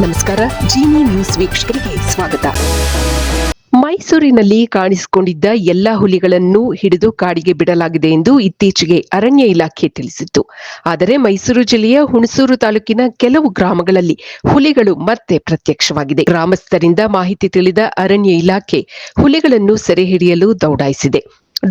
ನಮಸ್ಕಾರ. ಜೀನಿ ನ್ಯೂಸ್ ವೀಕ್ಷಕರಿಗೆ ಸ್ವಾಗತ. ಮೈಸೂರಿನಲ್ಲಿ ಕಾಣಿಸಿಕೊಂಡಿದ್ದ ಎಲ್ಲಾ ಹುಲಿಗಳನ್ನು ಹಿಡಿದು ಕಾಡಿಗೆ ಬಿಡಲಾಗಿದೆ ಎಂದು ಇತ್ತೀಚೆಗೆ ಅರಣ್ಯ ಇಲಾಖೆ ತಿಳಿಸಿತ್ತು. ಆದರೆ ಮೈಸೂರು ಜಿಲ್ಲೆಯ ಹುಣಸೂರು ತಾಲೂಕಿನ ಕೆಲವು ಗ್ರಾಮಗಳಲ್ಲಿ ಹುಲಿಗಳು ಮತ್ತೆ ಪ್ರತ್ಯಕ್ಷವಾಗಿದೆ. ಗ್ರಾಮಸ್ಥರಿಂದ ಮಾಹಿತಿ ತಿಳಿದ ಅರಣ್ಯ ಇಲಾಖೆ ಹುಲಿಗಳನ್ನು ಸೆರೆ ಹಿಡಿಯಲು ದೌಡಾಯಿಸಿದೆ.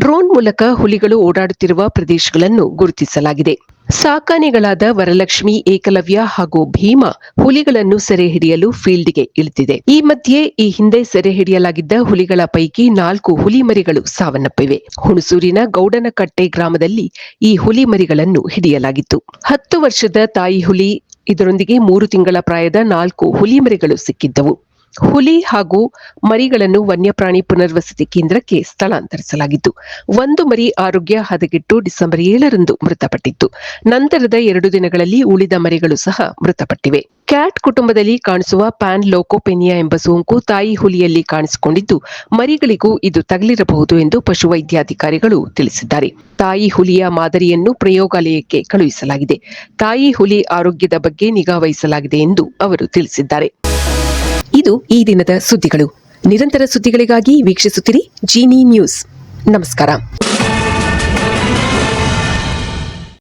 ಡ್ರೋನ್ ಮೂಲಕ ಹುಲಿಗಳು ಓಡಾಡುತ್ತಿರುವ ಪ್ರದೇಶಗಳನ್ನು ಗುರುತಿಸಲಾಗಿದೆ. ಸಾಕಾನೆಗಳಾದ ವರಲಕ್ಷ್ಮಿ, ಏಕಲವ್ಯ ಹಾಗೂ ಭೀಮಾ ಹುಲಿಗಳನ್ನು ಸೆರೆ ಹಿಡಿಯಲು ಫೀಲ್ಡ್ಗೆ ಇಳಿದಿದೆ. ಈ ಮಧ್ಯೆ ಈ ಹಿಂದೆ ಸೆರೆ ಹಿಡಿಯಲಾಗಿದ್ದ ಹುಲಿಗಳ ಪೈಕಿ 4 ಹುಲಿಮರಿಗಳು ಸಾವನ್ನಪ್ಪಿವೆ. ಹುಣಸೂರಿನ ಗೌಡನಕಟ್ಟೆ ಗ್ರಾಮದಲ್ಲಿ ಈ ಹುಲಿಮರಿಗಳನ್ನು ಹಿಡಿಯಲಾಗಿತ್ತು. 10 ವರ್ಷದ ತಾಯಿ ಹುಲಿ, ಇದರೊಂದಿಗೆ 3 ತಿಂಗಳ ಪ್ರಾಯದ 4 ಹುಲಿಮರಿಗಳು ಸಿಕ್ಕಿದ್ದವು. ಹುಲಿ ಹಾಗೂ ಮರಿಗಳನ್ನು ವನ್ಯಪ್ರಾಣಿ ಪುನರ್ವಸತಿ ಕೇಂದ್ರಕ್ಕೆ ಸ್ಥಳಾಂತರಿಸಲಾಗಿತ್ತು. 1 ಮರಿ ಆರೋಗ್ಯ ಹದಗೆಟ್ಟು ಡಿಸೆಂಬರ್ 7ರಂದು ಮೃತಪಟ್ಟಿತ್ತು. ನಂತರದ 2 ದಿನಗಳಲ್ಲಿ ಉಳಿದ ಮರಿಗಳು ಸಹ ಮೃತಪಟ್ಟಿವೆ. ಕ್ಯಾಟ್ ಕುಟುಂಬದಲ್ಲಿ ಕಾಣಿಸುವ ಪ್ಯಾನ್ ಲೋಕೋಪೆನಿಯಾ ಎಂಬ ಸೋಂಕು ತಾಯಿ ಹುಲಿಯಲ್ಲಿ ಕಾಣಿಸಿಕೊಂಡಿದ್ದು, ಮರಿಗಳಿಗೂ ಇದು ತಗುಲಿರಬಹುದು ಎಂದು ಪಶುವೈದ್ಯಾಧಿಕಾರಿಗಳು ತಿಳಿಸಿದ್ದಾರೆ. ತಾಯಿ ಹುಲಿಯ ಮಾದರಿಯನ್ನು ಪ್ರಯೋಗಾಲಯಕ್ಕೆ ಕಳುಹಿಸಲಾಗಿದೆ. ತಾಯಿ ಹುಲಿ ಆರೋಗ್ಯದ ಬಗ್ಗೆ ನಿಗಾ ವಹಿಸಲಾಗಿದೆ ಎಂದು ಅವರು ತಿಳಿಸಿದ್ದಾರೆ. ಇದು ಈ ದಿನದ ಸುದ್ದಿಗಳು. ನಿರಂತರ ಸುದ್ದಿಗಳಿಗಾಗಿ ವೀಕ್ಷಿಸುತ್ತಿರಿ ಜೀನಿ ನ್ಯೂಸ್. ನಮಸ್ಕಾರ.